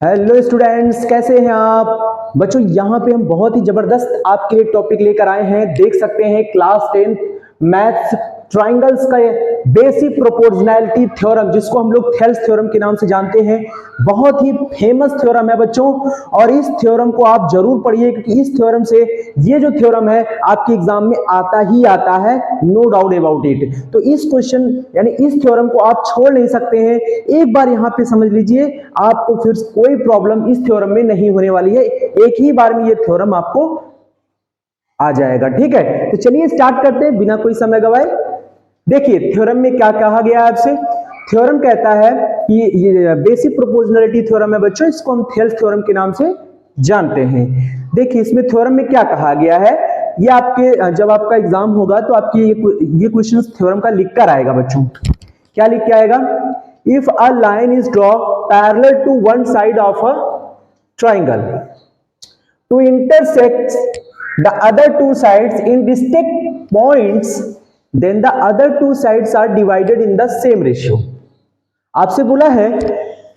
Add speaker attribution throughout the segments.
Speaker 1: Hello students, कैसे हैं आप बच्चों। यहाँ पे हम बहुत ही जबरदस्त आपके लिए टॉपिक लेकर आए हैं। देख सकते हैं क्लास 10 मैथ्स ट्राइंगल्स का बेसिक प्रोपोर्शनैलिटी थ्योरम, जिसको हम लोग थेल्स थ्योरम के नाम से जानते हैं। बहुत ही फेमस थ्योरम है बच्चों, और इस थ्योरम को आप जरूर पढ़िए, क्योंकि इस थ्योरम से ये जो थ्योरम है आपके एग्जाम में आता ही आता है, नो डाउट अबाउट इट। तो इस क्वेश्चन यानी इस थ्योरम को आप छोड़ नहीं सकते हैं। एक बार यहाँ पे समझ लीजिए, आपको फिर कोई प्रॉब्लम इस थ्योरम में नहीं होने वाली है। एक ही बार में ये थ्योरम आपको आ जाएगा। ठीक है, तो चलिए स्टार्ट करते हैं बिना कोई समय गवाए। देखिए थ्योरम में क्या कहा गया है आपसे। थ्योरम कहता है कि ये बेसिक प्रोपोर्शनैलिटी थ्योरम है बच्चों, इसको हम थेल्स थ्योरम के नाम से जानते हैं। देखिए इसमें थ्योरम में क्या कहा गया है, ये आपके जब आपका एग्जाम होगा तो आपकी ये क्वेश्चन थ्योरम का लिख कर आएगा बच्चों। क्या लिख के आएगा? If a line is draw parallel to one side of a triangle to intersect the other two sides in distinct points, then the other two sides are divided in the same ratio। आपसे बोला है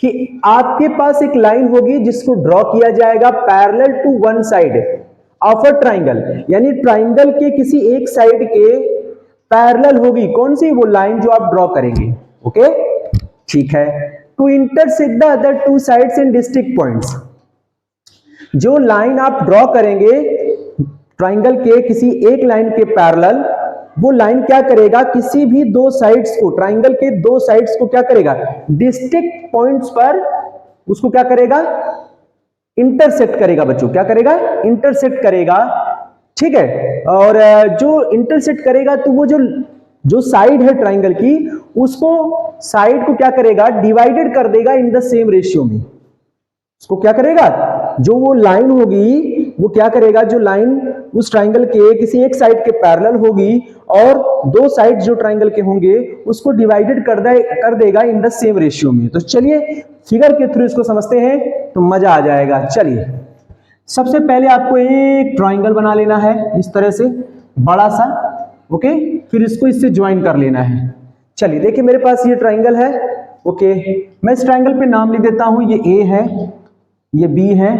Speaker 1: कि आपके पास एक line होगी जिसको draw किया जाएगा parallel to one side of a triangle, यानी ट्राइंगल के किसी एक साइड के पैरेलल होगी। कौन सी? वो लाइन जो आप ड्रॉ करेंगे। ओके, ठीक है। To intersect the other two sides in distinct points, जो लाइन आप ड्रॉ करेंगे ट्राइंगल के किसी एक लाइन के पैरेलल, वो लाइन क्या करेगा? किसी भी दो साइड्स को, ट्राइंगल के दो साइड्स को क्या करेगा? डिस्टिंक्ट पॉइंट्स पर उसको क्या करेगा? इंटरसेक्ट करेगा बच्चों। क्या करेगा? इंटरसेक्ट करेगा। ठीक है, और जो इंटरसेक्ट करेगा तो वो जो साइड है ट्राइंगल की, उसको साइड को क्या करेगा? डिवाइडेड कर देगा इन द सेम रेशियो में। उसको क्या करेगा? जो वो लाइन होगी वो क्या करेगा? जो लाइन उस ट्राइंगल के किसी एक साइड के पैरेलल होगी और दो साइड जो ट्राइंगल के होंगे उसको डिवाइडेड कर देगा इन द सेम रेशियो में। तो चलिए फिगर के थ्रू इसको समझते हैं तो मजा आ जाएगा। चलिए सबसे पहले आपको एक ट्राइंगल बना लेना है इस तरह से, बड़ा सा। ओके, फिर इसको इससे ज्वाइन कर लेना है। चलिए देखिए मेरे पास ये ट्राइंगल है। ओके, मैं इस ट्राइंगल पे नाम लिख देता हूं। ये ए है, ये बी है,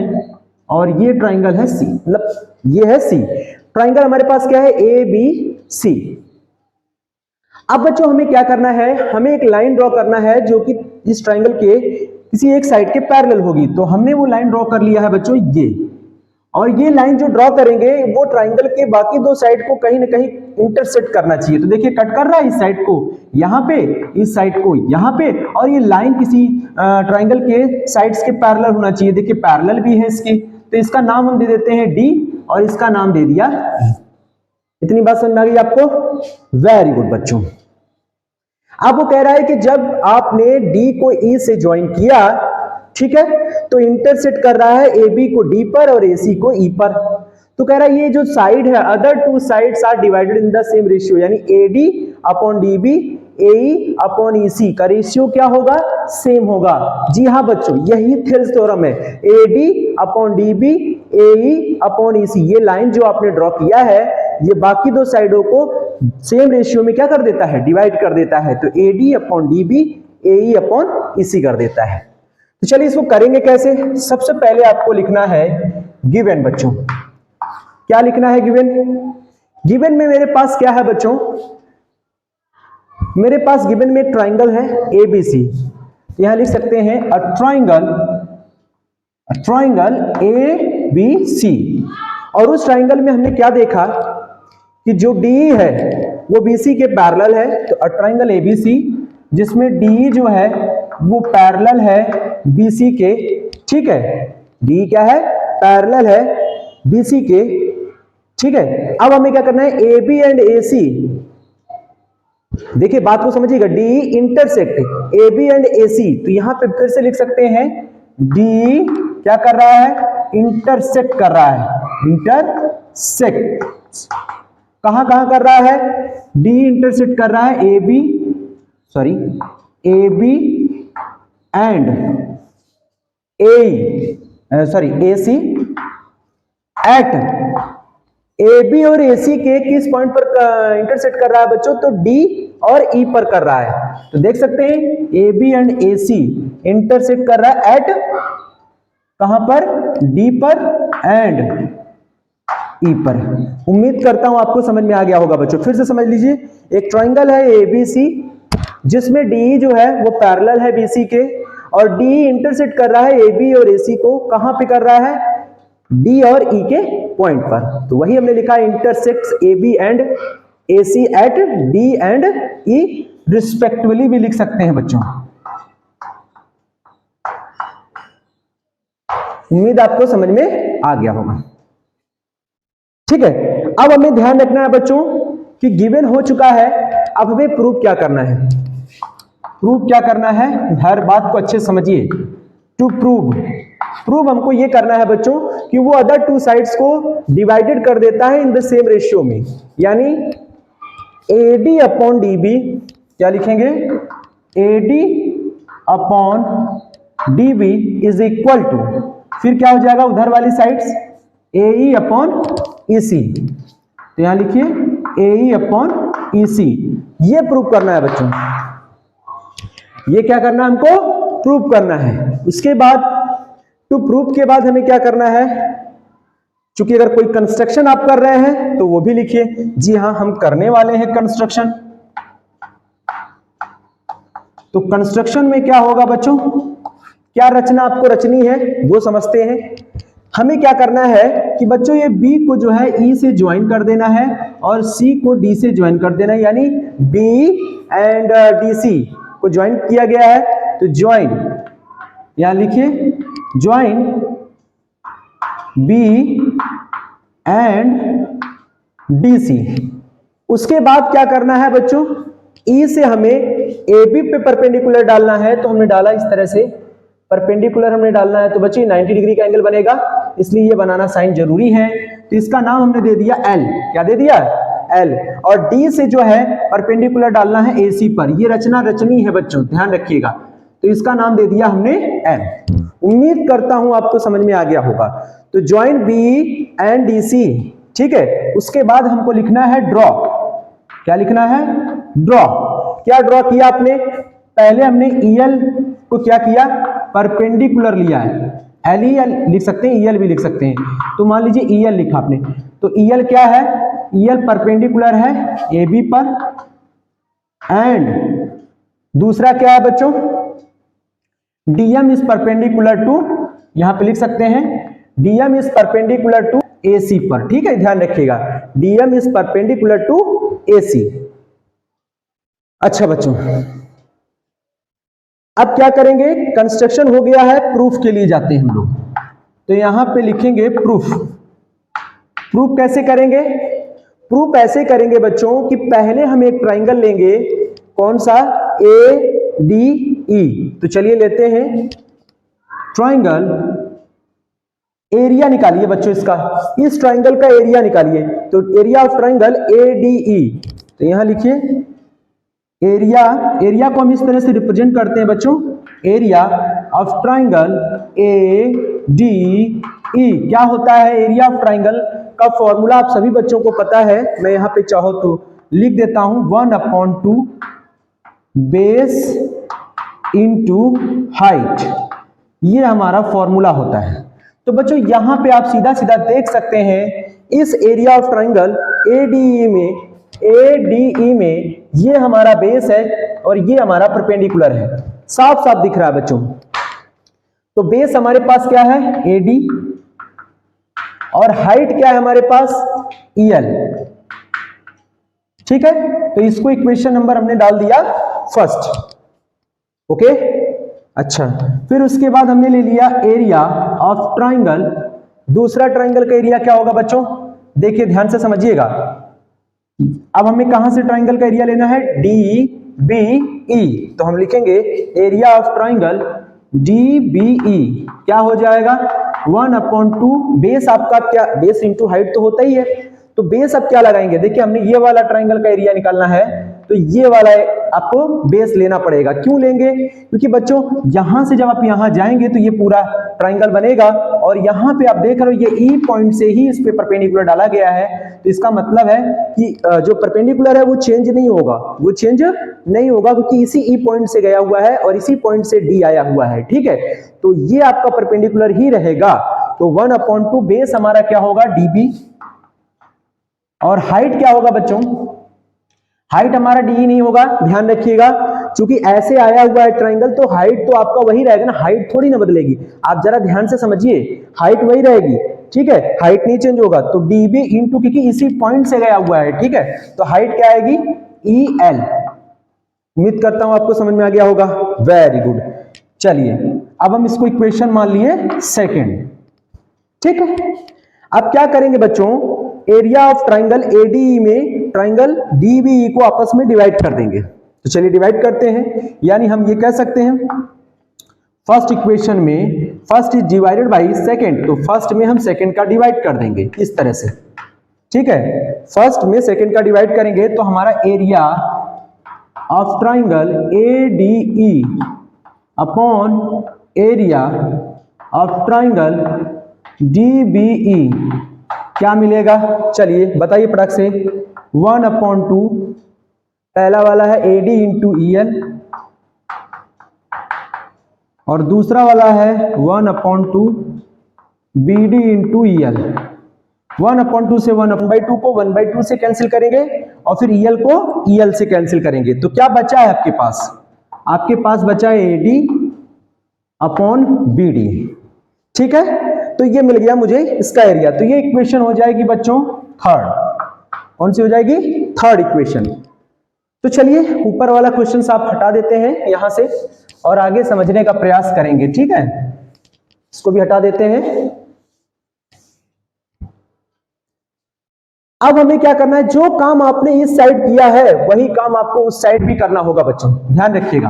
Speaker 1: और ये ट्राइंगल है सी। मतलब ये है सी। ट्राइंगल हमारे पास क्या है? A B C. अब बच्चों हमें क्या करना है? हमें एक लाइन ड्रॉ करना है जो कि इस ट्राइंगल के किसी एक साइड के पैरेलल होगी। तो हमने वो लाइन ड्रॉ कर लिया है बच्चों ये, और ये लाइन जो ड्रॉ करेंगे वो ट्राइंगल के बाकी दो साइड को कहीं ना कहीं इंटरसेक्ट करना चाहिए। तो देखिए कट कर रहा है इस साइड को यहां पे, इस साइड को यहां पे, और ये लाइन किसी ट्राइंगल के साइड्स के पैरेलल होना चाहिए। देखिए पैरेलल भी है इसकी, तो इसका नाम हम दे देते हैं डी, और इसका नाम दे दिया ई। इतनी बात समझ में आ गई आपको? वेरी गुड बच्चों। अब वो कह रहा है कि जब आपने डी को ई से ज्वाइन किया, ठीक है, तो इंटरसेक्ट कर रहा है ए बी को डी पर और ए सी को ई पर। तो कह रहा है ये जो साइड है, other two sides are divided in the same ratio, यानी A D upon D B, A E upon E C का रेशियो क्या होगा? सेम होगा। जी हाँ बच्चों, यही थेल्स थ्योरम है। A D upon D B, A E upon E C, ये लाइन जो आपने ड्रॉ किया है ये बाकी दो साइडों को सेम रेशियो में क्या कर देता है? डिवाइड कर देता है। तो A D upon D B, A E upon E C कर देता है। तो चलिए इसको करेंगे कैसे। सबसे पहले आपको लिखना है गिवन बच्चों। क्या लिखना है? गिवन। गिवन में मेरे पास क्या है बच्चों? मेरे पास गिवन में ट्राइंगल है ए बी सी। यहां लिख सकते हैं अ ट्राइंगल ए बी सी। और उस ट्राइंगल में हमने क्या देखा कि जो डी है वो बी सी के पैरेलल है। तो अ ट्राइंगल ए बी सी जिसमें डी जो है वो पैरेलल है बीसी के। ठीक है, डी क्या है? पैरेलल है बीसी के। ठीक है, अब हमें क्या करना है? ए बी एंड ए सी, देखिए बात को समझिएगा, D intersect A B and A C. तो यहां पे फिर से लिख सकते हैं डी क्या कर रहा है? इंटरसेक्ट कर रहा है। इंटरसेक्ट कहां कहां कर रहा है? डी इंटरसेक्ट कर रहा है A B and A C at A B और ए सी के किस पॉइंट पर इंटरसेक्ट कर रहा है बच्चों? तो डी और ई पर कर रहा है। तो देख सकते हैं A B and A C intersect कर रहा है एट कहां पर? डी पर एंड ई पर। उम्मीद करता हूं आपको समझ में आ गया होगा बच्चों। फिर से समझ लीजिए, एक ट्राइंगल है एबीसी जिसमें डी जो है वो पैरेलल है बीसी के, और डी इंटरसेक्ट कर रहा है एबी और एसी को। कहां पे कर रहा है? डी और ई के पॉइंट पर। तो वही हमने लिखा है, intersects AB and AC at D and E respectively भी लिख सकते हैं बच्चों। उम्मीद आपको समझ में आ गया होगा। ठीक है, अब हमें ध्यान रखना है बच्चों कि गिवन हो चुका है, अब हमें प्रूफ क्या करना है। प्रूफ क्या करना है, हर बात को अच्छे समझिए। टू प्रूव हमको ये करना है बच्चों कि वो अदर टू साइड्स को डिवाइडेड कर देता है इन द सेम रेशियो में, यानी AD अपॉन DB क्या लिखेंगे? AD upon DB is equal to, फिर क्या हो जाएगा उधर वाली साइड्स? AE upon EC। तो यहां लिखिए AE अपॉन EC। ये प्रूव करना है बच्चों, ये क्या करना है हमको? प्रूव करना है। उसके बाद टू प्रूव के बाद हमें क्या करना है? चूंकि अगर कोई कंस्ट्रक्शन आप कर रहे हैं तो वो भी लिखिए। जी हां, हम करने वाले हैं कंस्ट्रक्शन। तो कंस्ट्रक्शन में क्या होगा बच्चों? क्या रचना आपको रचनी है वो समझते हैं। हमें क्या करना है कि बच्चों ये B को जो है E से ज्वाइन कर देना है और C को D से ज्वाइन कर देना है, यानी B एंड DC को ज्वाइन किया गया है। तो ज्वाइन, यहां लिखिए ज्वाइन B एंड DC। उसके बाद क्या करना है बच्चों? E से हमें AB पे परपेंडिकुलर डालना है। तो हमने डाला इस तरह से, परपेंडिकुलर हमने डालना है। तो बच्चे 90 डिग्री का एंगल बनेगा, इसलिए ये बनाना साइन जरूरी है। तो इसका नाम हमने दे दिया L। क्या दे दिया? L। और D से जो है परपेंडिकुलर डालना है AC पर। ये रचना रचनी है बच्चों, ध्यान रखिएगा। तो इसका नाम दे दिया हमने L। उम्मीद करता हूं आपको समझ में आ गया होगा। तो ज्वाइन B एंड DC, ठीक है। उसके बाद हमको लिखना है ड्रॉ। क्या लिखना है? ड्रॉ। क्या ड्रॉ किया आपने? पहले हमने EL को क्या किया? परपेंडिकुलर लिया है। LEL लिख सकते हैं, EL भी लिख सकते हैं। तो मान लीजिए EL लिखा आपने, तो EL क्या है? EL परपेंडिकुलर है AB पर, एंड दूसरा क्या है बच्चों? DM इज परपेंडिकुलर टू, यहां पे लिख सकते हैं DM is perpendicular to AC पर। ठीक है, ध्यान रखिएगा, DM is perpendicular to AC। अच्छा बच्चों, अब क्या करेंगे? कंस्ट्रक्शन हो गया है, प्रूफ के लिए जाते हैं हम लोग। तो यहां पे लिखेंगे प्रूफ। प्रूफ कैसे करेंगे? प्रूफ ऐसे करेंगे बच्चों कि पहले हम एक ट्राइंगल लेंगे, कौन सा? ADE। तो चलिए लेते हैं ट्राइंगल। एरिया निकालिए बच्चों इसका, इस ट्राइंगल का एरिया निकालिए। तो एरिया ऑफ ट्राइंगल ADE, तो यहां लिखिए एरिया को हम इस तरह से रिप्रेजेंट करते हैं बच्चों, एरिया ऑफ ट्राइंगल ADE। क्या होता है एरिया ऑफ ट्राइंगल का? फॉर्मूला आप सभी बच्चों को पता है, मैं यहां पे चाहो तो लिख देता हूं, 1/2 बेस इंटू हाइट। ये हमारा फॉर्मूला होता है। तो बच्चों यहां पे आप सीधा सीधा देख सकते हैं, इस एरिया ऑफ ट्राइंगल ADE में ये हमारा बेस है और ये हमारा परपेंडिकुलर है। साफ साफ दिख रहा है बच्चों। तो बेस हमारे पास क्या है? AD, और हाइट क्या है हमारे पास? EL। ठीक है, तो इसको इक्वेशन नंबर हमने डाल दिया फर्स्ट। ओके, अच्छा, फिर उसके बाद हमने ले लिया एरिया ऑफ ट्राइंगल। दूसरा ट्राइंगल का एरिया क्या होगा बच्चों? देखिए ध्यान से समझिएगा। अब हमें कहां से ट्राइंगल का एरिया लेना है? DBE। तो हम लिखेंगे एरिया ऑफ ट्राइंगल DBE क्या हो जाएगा? 1/2 बेस आपका क्या? बेस इंटू हाइट तो होता ही है। तो बेस अब क्या लगाएंगे? देखिए हमने ये वाला ट्राइंगल का एरिया निकालना है, तो ये वाला आपको बेस लेना पड़ेगा। क्यों लेंगे? क्योंकि बच्चों यहां से जब आप यहां जाएंगे तो ये पूरा ट्राइंगल बनेगा, और यहां पे आप देख रहे हो ये E पॉइंट से ही इस पे परपेंडिकुलर डाला गया है। तो इसका मतलब है कि जो परपेंडिकुलर है वो चेंज नहीं होगा, वो चेंज नहीं होगा क्योंकि इसी ई पॉइंट से गया हुआ है और इसी पॉइंट से डी आया हुआ है, ठीक है। तो ये आपका परपेंडिकुलर ही रहेगा। तो 1/2 बेस हमारा क्या होगा, डीबी, और हाइट क्या होगा बच्चों, हाइट हमारा डी नहीं होगा, ध्यान रखिएगा, क्योंकि ऐसे आया हुआ है ट्राइंगल, तो हाइट तो आपका वही रहेगा ना, हाइट थोड़ी ना बदलेगी। आप जरा ध्यान से समझिए, हाइट वही रहेगी, ठीक है, हाइट नहीं चेंज होगा। तो डीबी इंटू, क्योंकि इसी पॉइंट से गया हुआ है, ठीक है, तो हाइट क्या आएगी, ई एल। उम्मीद करता हूं आपको समझ में आ गया होगा, वेरी गुड। चलिए अब हम इसको इक्वेशन मान लिए सेकेंड, ठीक है। अब क्या करेंगे बच्चों, एरिया ऑफ ट्राइंगल एडीई में ट्राइंगल डीबीई को आपस में डिवाइड कर देंगे। तो चलिए डिवाइड करते हैं, यानी हम ये कह सकते हैं फर्स्ट इक्वेशन में first is divided by second, तो फर्स्ट में हम सेकंड का डिवाइड कर देंगे इस तरह से, ठीक है। फर्स्ट में सेकंड का डिवाइड करेंगे तो हमारा area of triangle ADE upon area of triangle DBE क्या मिलेगा, चलिए बताइए फटाक से। 1/2 पहला वाला है एडी इंटू ई एल, और दूसरा वाला है 1/2 B D into E L. 1/2 से 1/2 को 1/2 से कैंसिल करेंगे और फिर ई एल को ई एल से कैंसिल करेंगे, तो क्या बचा है आपके पास, आपके पास बचा है एडी अपॉन बी डी, ठीक है। तो ये मिल गया मुझे इसका एरिया, तो ये इक्वेशन हो जाएगी बच्चों थर्ड। कौन सी हो जाएगी, थर्ड इक्वेशन। तो चलिए ऊपर वाला क्वेश्चन आप हटा देते हैं यहां से और आगे समझने का प्रयास करेंगे, ठीक है, इसको भी हटा देते हैं। अब हमें क्या करना है, जो काम आपने इस साइड किया है वही काम आपको उस साइड भी करना होगा बच्चों, ध्यान रखिएगा,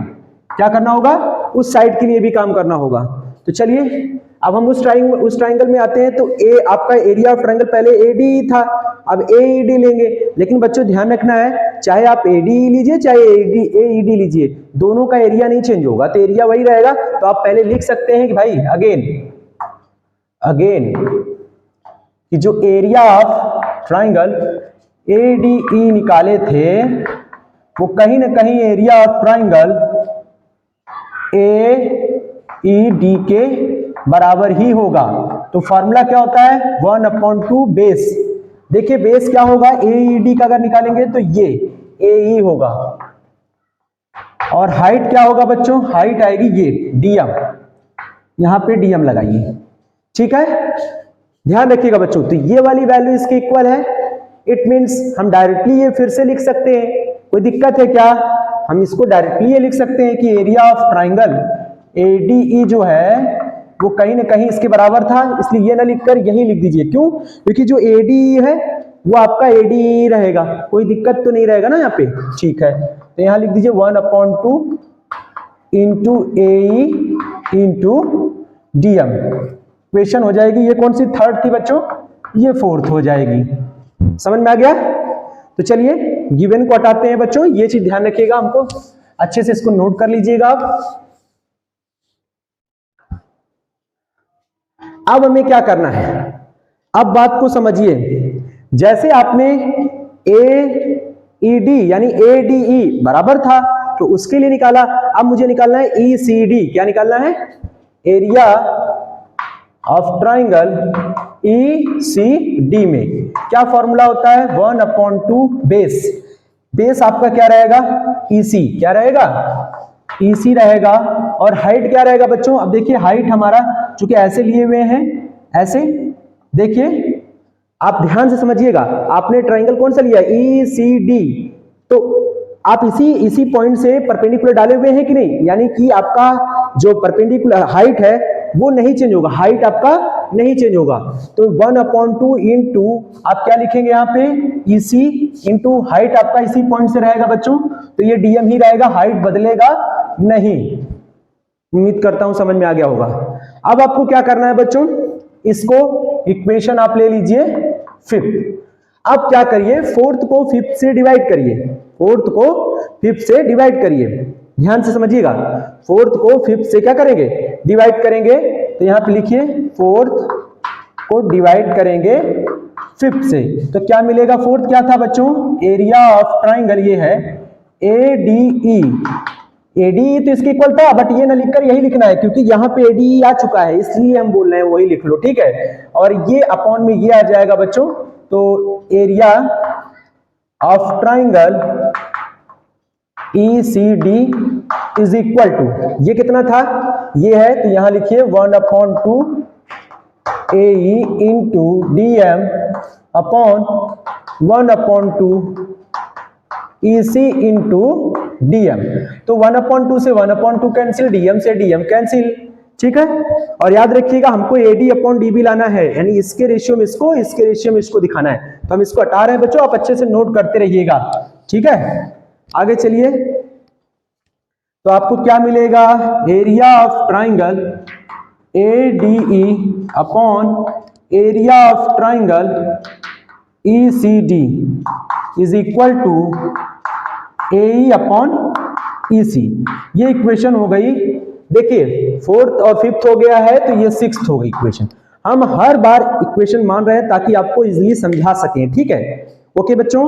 Speaker 1: क्या करना होगा, उस साइड के लिए भी काम करना होगा। तो चलिए अब हम उस ट्राइंगल में आते हैं। तो ए आपका एरिया ऑफ ट्राइंगल पहले एडी था, अब एईडी लेंगे, लेकिन बच्चों ध्यान रखना है, चाहे आप एडी लीजिए चाहे एईडी लीजिए, दोनों का एरिया नहीं चेंज होगा, तो एरिया वही रहेगा। तो आप पहले लिख सकते हैं कि भाई अगेन कि जो एरिया ऑफ ट्राइंगल एडीई निकाले थे वो कहीं ना कहीं एरिया ऑफ ट्राइंगल एईडी के बराबर ही होगा। तो फॉर्मूला क्या होता है, 1/2 बेस, देखिए बेस क्या होगा, एईडी का अगर निकालेंगे तो ये एई होगा, और हाइट क्या होगा बच्चों, हाइट आएगी ये डीएम, यहां पे डीएम लगाइए, ठीक है, ध्यान रखिएगा बच्चों। तो ये वाली वैल्यू इसके इक्वल है, इट मींस हम डायरेक्टली ये फिर से लिख सकते हैं, कोई दिक्कत है क्या, हम इसको डायरेक्टली ये लिख सकते हैं कि एरिया ऑफ ट्राइंगल एडीई जो है वो कहीं ना कहीं इसके बराबर था, इसलिए ये ना लिखकर यही लिख दीजिए। क्यों, क्योंकि जो एडी है वो आपका एडी रहेगा, कोई दिक्कत तो नहीं रहेगा ना यहाँ पे, ठीक है। तो यहाँ लिख दीजिए 1/2 इंटू ए इंटू डीएम, इक्वेशन हो जाएगी, ये कौन सी थर्ड थी बच्चों, ये फोर्थ हो जाएगी, समझ में आ गया। तो चलिए गिवन को हटाते हैं बच्चों, ये चीज ध्यान रखिएगा, हमको अच्छे से इसको नोट कर लीजिएगा आप। अब हमें क्या करना है, अब बात को समझिए, जैसे आपने एईडी यानी एडीई बराबर था तो उसके लिए निकाला, अब मुझे निकालना है ईसीडी, क्या निकालना है, एरिया ऑफ ट्राइंगल ईसीडी में क्या फॉर्मूला होता है, 1/2 बेस, बेस आपका क्या रहेगा, ईसी, क्या रहेगा, ईसी रहेगा, और हाइट क्या रहेगा बच्चों, अब देखिए हाइट हमारा चूंकि ऐसे लिए हुए हैं, ऐसे देखिए आप ध्यान से समझिएगा, आपने ट्राइंगल कौन सा लिया, ईसीडी, तो आप इसी पॉइंट से परपेंडिकुलर डाले हुए हैं कि नहीं, यानी कि आपका जो परपेंडिकुलर हाइट है वो नहीं चेंज होगा, हाइट आपका नहीं चेंज होगा। तो 1/2 इंटू आप क्या लिखेंगे यहाँ पे, ईसी इंटू हाइट आपका इसी पॉइंट से रहेगा बच्चों, तो ये डीएम ही रहेगा, हाइट बदलेगा नहीं। उम्मीद करता हूं समझ में आ गया होगा। अब आपको क्या करना है बच्चों, इसको इक्वेशन आप ले लीजिए फिफ्थ। अब क्या करिए, फोर्थ को फिफ्थ से डिवाइड करिए, फोर्थ को फिफ्थ से डिवाइड करिए, ध्यान से समझिएगा, फोर्थ को फिफ्थ से क्या करेंगे, डिवाइड करेंगे। तो यहां पे लिखिए फोर्थ को डिवाइड करेंगे फिफ्थ से। तो क्या मिलेगा? फोर्थ क्या था बच्चों? एरिया ऑफ ट्राइंगल ये है ADE। ADE तो इसके इक्वल था, बट ये ना लिखकर यही लिखना है क्योंकि यहाँ पे ADE आ चुका है, इसलिए हम बोल रहे हैं वही लिख लो, ठीक है। और ये अपॉन में ये आ जाएगा बच्चों, तो area of triangle ECD is equal to, ये कितना था? ये है, तो यहां लिखिए 1/2 AE into DM upon 1/2 EC into DM। तो 1/2 से 1/2 कैंसिल, DM से DM कैंसिल, ठीक है। और याद रखिएगा हमको AD अपॉन DB लाना है, यानी इसके रेशियो में इसको, इसके रेशियो में इसको दिखाना है। तो हम इसको हटा रहे हैं बच्चों, आप अच्छे से नोट करते रहिएगा, ठीक है। आगे चलिए, तो आपको क्या मिलेगा? Area of triangle ADE upon area of triangle ECD is equal to AE upon EC। ये इक्वेशन हो गई। देखिए फोर्थ और फिफ्थ हो गया है, तो ये सिक्स्थ हो गई इक्वेशन। हम हर बार इक्वेशन मान रहे हैं ताकि आपको इजीली समझा सकें, ठीक है। ओके बच्चों,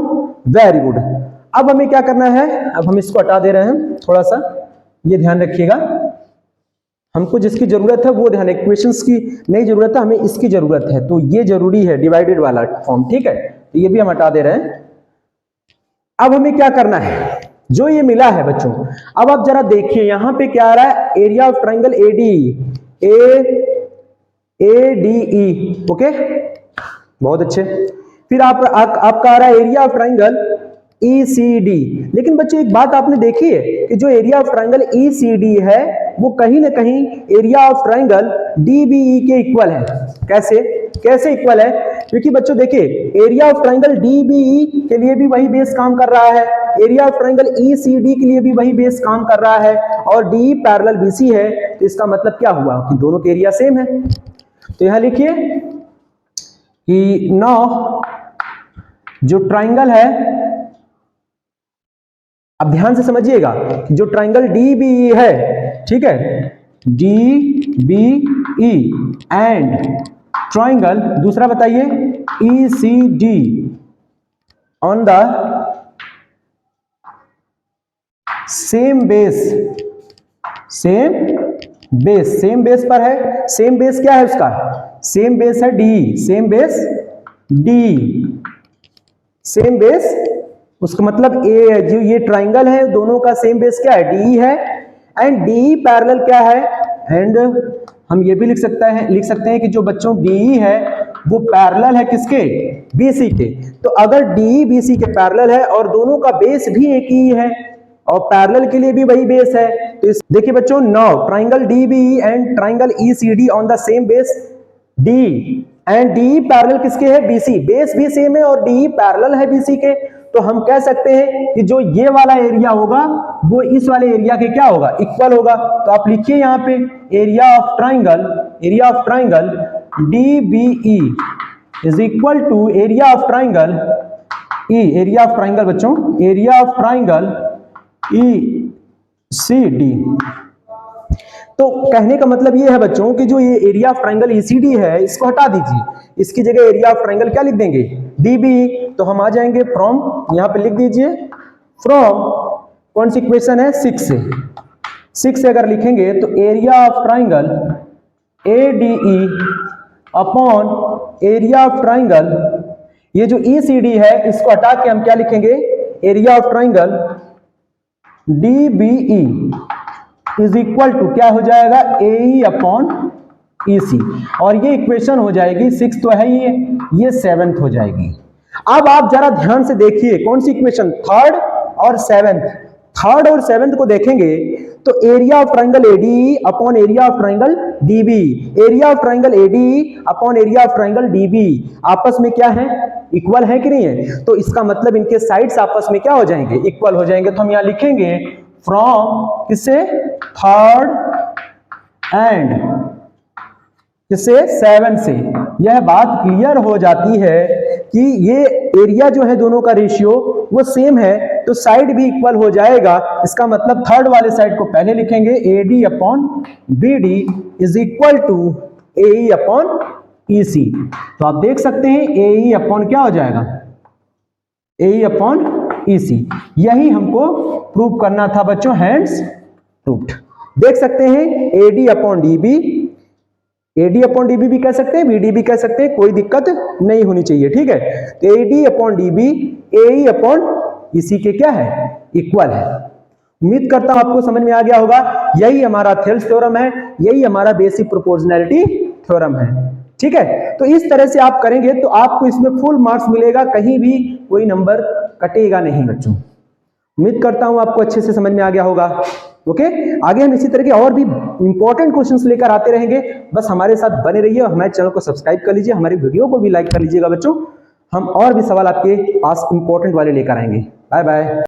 Speaker 1: वेरी गुड। अब हमें क्या करना है? अब हम इसको हटा दे रहे हैं, थोड़ा सा ये ध्यान रखिएगा। हमको जिसकी जरूरत है वो ध्यान, इक्वेशंस की नहीं जरूरत है, हमें इसकी जरूरत है। तो ये जरूरी है, डिवाइडेड वाला फॉर्म, ठीक है। तो ये भी हम हटा दे रहे हैं। अब हमें क्या करना है? जो ये मिला है बच्चों, अब आप जरा देखिए यहां पे क्या आ रहा है? Area of triangle ADE, okay, बहुत अच्छे। फिर आपका आ रहा है एरिया ऑफ ट्राइंगल ECD। लेकिन बच्चों एक बात आपने देखी है कि जो एरिया ऑफ ट्राइंगल ECD है वो कहीं ना कहीं एरिया ऑफ ट्राइंगल DBE के इक्वल है। कैसे इक्वल है? क्योंकि बच्चों देखिए एरिया ऑफ ट्राइंगल DBE के लिए भी वही बेस काम कर रहा है, एरिया ऑफ ट्राइंगल ECD के लिए भी वही बेस काम कर रहा है, और DE पैरेलल BC है। तो इसका मतलब क्या हुआ कि दोनों के एरिया सेम है। तो यहां लिखिए कि नाउ जो ट्राइंगल है, अब ध्यान से समझिएगा, जो ट्राइंगल DBE है, ठीक है, DBE एंड ट्राइंगल दूसरा बताइए ECD on the same base पर है। सेम बेस क्या है उसका? सेम बेस है DE, सेम बेस उसका मतलब ए, जो ये ट्राइंगल है दोनों का सेम बेस क्या है? DE है। एंड DE पैरेलल क्या है? एंड हम ये भी लिख सकते हैं कि जो बच्चों DE है वो पैरेलल है किसके? BC के। तो अगर DE BC के पैरेलल है और दोनों का बेस भी एक ही है और पैरेलल के लिए भी वही बेस है, तो इस देखिए बच्चों, now triangle DBE and triangle ECD on the same base DE and DE parallel किसके है? BC। बेस भी सेम है और DE पैरेलल है BC के। तो हम कह सकते हैं कि जो ये वाला एरिया होगा वो इस वाले एरिया के क्या होगा? इक्वल होगा। तो आप लिखिए यहां पे area of triangle DBE is equal to area of triangle area of triangle बच्चों, एरिया ऑफ ट्राइंगल ECD। तो कहने का मतलब ये है बच्चों कि जो ये एरिया ऑफ ट्राइंगल ECD है इसको हटा दीजिए, इसकी जगह एरिया ऑफ ट्राइंगल क्या लिख देंगे? DBE। तो हम आ जाएंगे फ्रॉम, यहां पे लिख दीजिए फ्रॉम, कौन सी इक्वेशन है? 6 से अगर लिखेंगे तो area of triangle ADE upon area of triangle, ये जो ECD है इसको हटा के हम क्या लिखेंगे? Area of triangle DBE is equal to क्या हो जाएगा? AE upon EC। और ये इक्वेशन हो जाएगी 6 तो है ये 7th हो जाएगी। अब आप जरा ध्यान से देखिए कौन सी इक्वेशन? थर्ड और सेवेंथ को देखेंगे तो area of triangle ADE upon area of triangle DBE, area of triangle ADE upon area of triangle DBE आपस में क्या है? इक्वल है कि नहीं है? तो इसका मतलब इनके साइड्स आपस में क्या हो जाएंगे? इक्वल हो जाएंगे। तो हम यहां लिखेंगे फ्रॉम किससे? थर्ड एंड किससे? 7 से। यह बात क्लियर हो जाती है कि ये एरिया जो है दोनों का रेशियो वो सेम है, तो साइड भी इक्वल हो जाएगा। इसका मतलब थर्ड वाले साइड को पहले लिखेंगे AD upon BD is equal to AE upon EC। तो आप देख सकते हैं AE अपॉन क्या हो जाएगा, AE अपॉन EC। यही हमको प्रूव करना था बच्चों, हैंड्स प्रूव्ड। देख सकते हैं AD upon DB, AD upon DB भी कह सकते हैं, BD भी कह सकते हैं, कोई दिक्कत नहीं होनी चाहिए, ठीक है। तो AD upon DB AE upon EC के क्या है, इक्वल है। उम्मीद करता हूं आपको समझ में आ गया होगा। यही हमारा थेल्स थ्योरम है, यही हमारा बेसिक प्रोपोर्शनैलिटी थ्योरम है, ठीक है। तो इस तरह से आप करेंगे तो आपको इसमें फुल मार्क्स मिलेगा, कहीं भी कोई नंबर कटेगा नहीं बच्चों। उम्मीद करता हूं आपको अच्छे से समझ में आ गया होगा। ओके, आगे हम इसी तरह के और भी इंपॉर्टेंट क्वेश्चंस लेकर आते रहेंगे। बस हमारे साथ बने रहिए और हमारे चैनल को सब्सक्राइब कर लीजिए, हमारी वीडियो को भी लाइक कर लीजिएगा बच्चों। हम और भी सवाल आपके पास इंपॉर्टेंट वाले लेकर आएंगे। Bye bye.